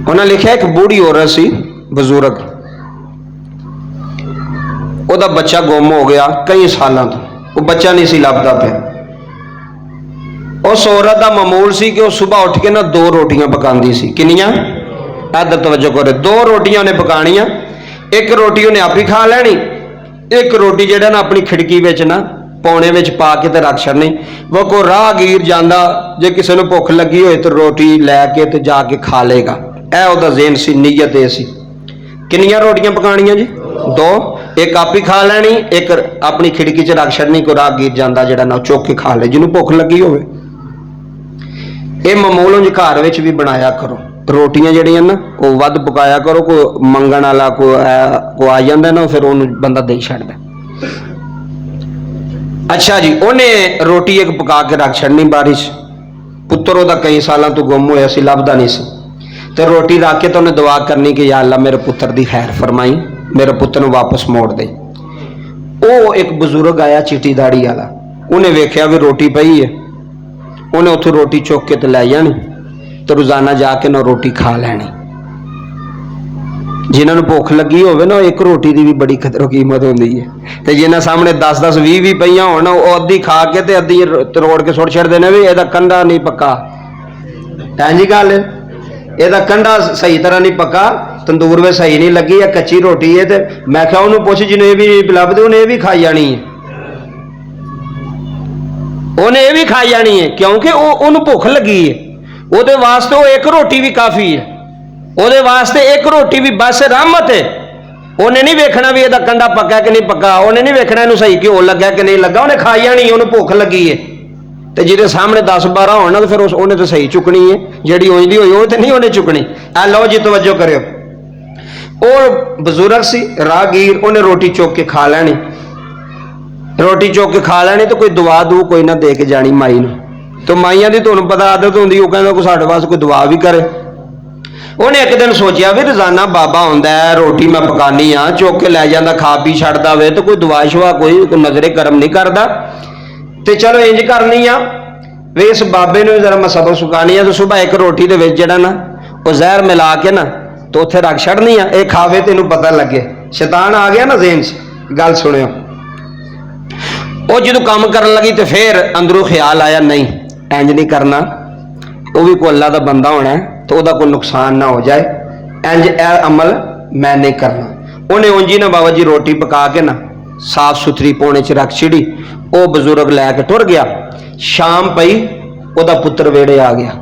उन्हें लिखा एक बूढ़ी औरत सी बजुर्ग, ਉਹਦਾ ਬੱਚਾ ਗੁੰਮ ਹੋ ਗਿਆ कई सालों तो, वो बच्चा नहीं सी ਲੱਭਦਾ ਪਿਆ। उस औरत का मामूल सी कि वह सुबह उठ के ना 2 रोटियां पकाती सी। किनियां? इधर तवज्जो करो, 2 रोटियां उन्हें पकानियां, एक रोटी उन्हें आप ही खा लैनी, एक रोटी जिहड़ा ना अपनी खिड़की विच ना पौने विच पा के ते रख छड़नी। वो कोई राहगीर जांदा जे किसी नूं भुख लगी होए तो रोटी लैके ते जाके खा लेगा। यह उहदा ज़हन सी, नीयत ये सी। किनियां रोटियां पकानियां जी? 2, एक आप ही खा लैनी, एक अपनी खिड़की च रख छड़नी, कोई राहगीर जांदा जिहड़ा ना चुक के खा ले जिन्होंने भुख लगी होवे। ये मामूल उंज घर विच भी बनाया करो, रोटियां जिहड़ियां ना वो वध पकाया करो। कोई मंगण वाला कोई आ जांदा ना, फिर उन्हें बंदा दे छड्डदा। अच्छा जी, उन्हें रोटी एक पका के रख छड़नी बारी च। पुत्तर उहदा कई सालों तो गुम होया सी, लभदा नहीं सी, तो रोटी रख के तो उन्हें दुआ करनी कि या अल्लाह मेरे पुत्र दी खैर फरमाई, मेरे पुत्र नूं वापस मोड़ दे। वो एक बजुर्ग आया चिट्टी दाड़ी वाला, उन्हें वेख्या भी रोटी पई है, उन्हें उत्थों रोटी चुक के तो लै जानी, तो रोजाना जाके ना रोटी खा लैनी। जिन्होंने भुख लगी होवे ना, एक रोटी की भी बड़ी कदर कीमत होंदी है। तो जिन्हें सामने 10-10 20-20 पईयां होण, वो अद्धी खा के ते अद्धी तरोड़ के सुट छड्डदे ने भी इहदा कंडा नहीं पक्का। है जी गल, इहदा कंडा सही तरह नहीं पक्का, तंदूर में सही नहीं लगी, या कच्ची रोटी है। तो मैं क्या उन्होंने पुछ जिन्हें भी लभदे उन्हें भी खाई जानी है, उन्हें ये भी खाई जानी है, क्योंकि उन्हें भुख लगी है। वो वास्ते वो एक रोटी भी काफ़ी है, वो वास्ते एक रोटी भी बस रहमत है। उन्हें नहीं वेखना भी यदा कंडा पक्का कि नहीं पक्का, उन्हें नहीं वेखना इन्हू सही घ्यो लगा कि नहीं लगा, उन्हें खाई जानी है, उन्हें भुख लगी है। तो जिहदे सामने 10-12 होना तो फिर उन्हें तो सही चुकनी है, जिहड़ी उंजदी होई वो तो नहीं उन्हें चुकनी। आ लो जी तवज्जो करियो, और बजुर्ग सी राहगीर, उन्हें रोटी चुक के खा लैनी, रोटी चुक के खा लैनी, तो कोई दुआ दू कोई ना दे के जानी माई नूं। तो माइयां दी तुहानूं पता आदत हुंदी, वो कहंदा कोई साडे वास्ते कोई दुआ भी करे। उन्हें एक दिन सोचा भी रोजाना बाबा आउंदा है, रोटी मैं पकानी आ, चुक के लै जांदा, खा पी छड्डदा वे, तो कोई दुआ शुआ कोई नजरे करम नहीं करदा, तो चलो इंज करनी आ वे इस बाबे नूं जरा मैं सबक सुखानी आ। तो सुबह एक रोटी दे विच जिहड़ा ना वो जहर मिला के ना तो उत्थे रख छड्डनी आ, ये खावे तो इनू पता लगे। शैतान आ गया ना ज़हन च। गल सुनियो, वो जो काम करन लगी तो फिर अंदरों ख्याल आया नहीं इंज नहीं करना, वो भी कोई अल्लाह का बंदा होना है, तो वह कोई नुकसान ना हो जाए, इंज ए अमल मैं नहीं करना। उन्हें उंजी ना बाबा जी रोटी पका के ना साफ सुथरी पौने च रख छिड़ी, वो बजुर्ग लैके टुर गया। शाम पई, वह पुत्र वेड़े आ गया।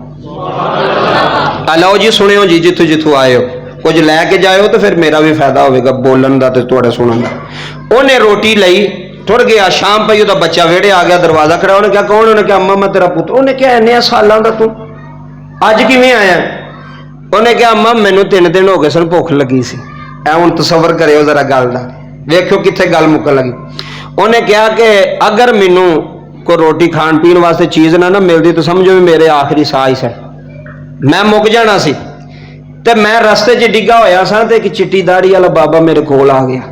लो जी सुनियो जी, जिथों जिथों आए हो कुछ लैके जाओ तो फिर मेरा भी फायदा होगा बोलन का, तो तुहाडा सुनन का। उन्हें रोटी लई टुर गया। शाम पई, वह बच्चा वेड़े आ गया, दरवाजा खड़ा। उन्हें क्या कौन? उन्हें क्या अम्मा मैं तेरा पुत्र। उन्हें क्या इन्ने सालों का तू अज किवें आया? उन्हें क्या अम्मा मैनू 3 दिन हो गए सन, भुख लगी सी। ऐ हुण तसव्वुर करियो जरा गल दा, वेखियो कित्थे गल मुक्कन लगी। उन्हें कहा कि अगर मैनू कोई रोटी खाण पीण वास्ते चीज़ ना मिलती तो समझो भी मेरे आखिरी साइस है, मैं मुक जाना सी। ते मैं रस्ते च डिग्गा होया सा, ते एक चिट्टी दाड़ी वाला बाबा मेरे कोल आ गया।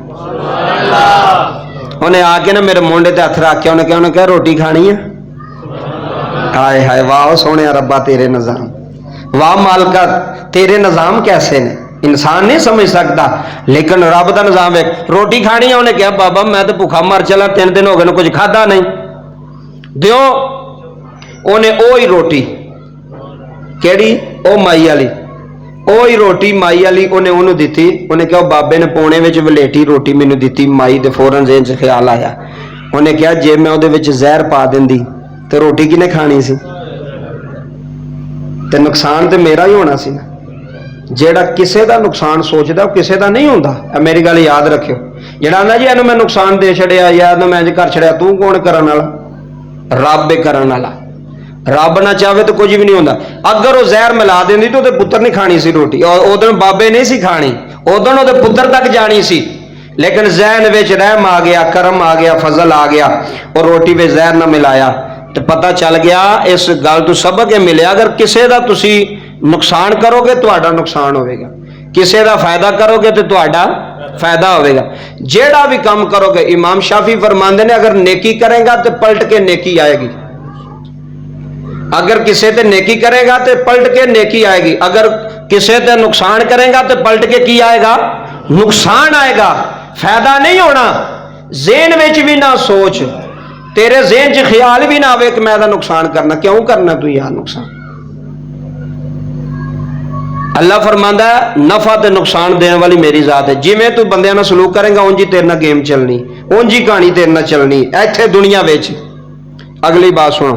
उन्हें आके ना मेरे मुंडे ते हथ रख के उन्हें कहा रोटी खानी है? हाय हाय, वाह सोने रब्बा तेरे निज़ाम, वाह मालका तेरे निज़ाम कैसे ने, इंसान नहीं समझ सकता, लेकिन रब का निज़ाम है। रोटी खानी है? उन्हें कहा बाबा मैं तो भुखा मर चला, 3 दिन हो गए कुछ खादा नहीं, दियो। उन्हें ओ ही रोटी केड़ी, ओ माई वाली, ओ ही रोटी माई वाली उन्हें उन्होंने दी। उन्हें कहा बाबे ने पौने में वलेटी रोटी मैनू दी। माई दे फौरन ज़हन च ख्याल आया। उन्हें कहा जे मैं उहदे विच जहर पा देंदी तो रोटी किने खानी सी, ते नुकसान तो मेरा ही होना सी ना। जेड़ा किसी का नुकसान सोचता किसी का नहीं होंदा, मेरी गल याद रखियो। जेड़ा आंदा जी इहनूं मैं नुकसान दे छड़िया या मैं इंज कर छड़िया, तू कौन करन वाला? रब है करन वाला। रब ना चाहे तो कुछ भी नहीं होंदा। अगर वो जहर मिला देंदी तो पुत्र नहीं खानी सी रोटी, और उदों बाबे नहीं सी खानी, उदों उहदे पुत्र तक जानी सी। लेकिन जहन विच रहम आ गया, करम आ गया, फजल आ गया, और रोटी में जहर ना मिलाया, तो पता चल गया इस गल तो सबक ये मिले, अगर किसी का तुसी नुकसान करोगे तो नुकसान होगा, किसी का फायदा करोगे तो फायदा होगा। जेड़ा भी काम करोगे, इमाम शाफी फरमाते ने अगर नेकी करेगा तो पलट के नेकी आएगी, अगर किसी ते नेकी करेगा तो पलट के नेकी आएगी, अगर किसी ते नुकसान करेगा तो पलट के की आएगा, नुकसान आएगा, फायदा नहीं होना। ज़हन विच भी ना सोच, तेरे ज़हन च ख्याल भी ना आवे कि मैं नुकसान करना, क्यों करना तू यार नुकसान। अल्लाह फरमांदा है नफा ते नुकसान देने वाली मेरी जात है। जिवें तू बंदे नाल सलूक करेंगा उंज ही तेरे नाल गेम चलनी, उंज ही कहानी तेरे नाल चलनी इत्थे दुनिया विच। अगली बात सुनो,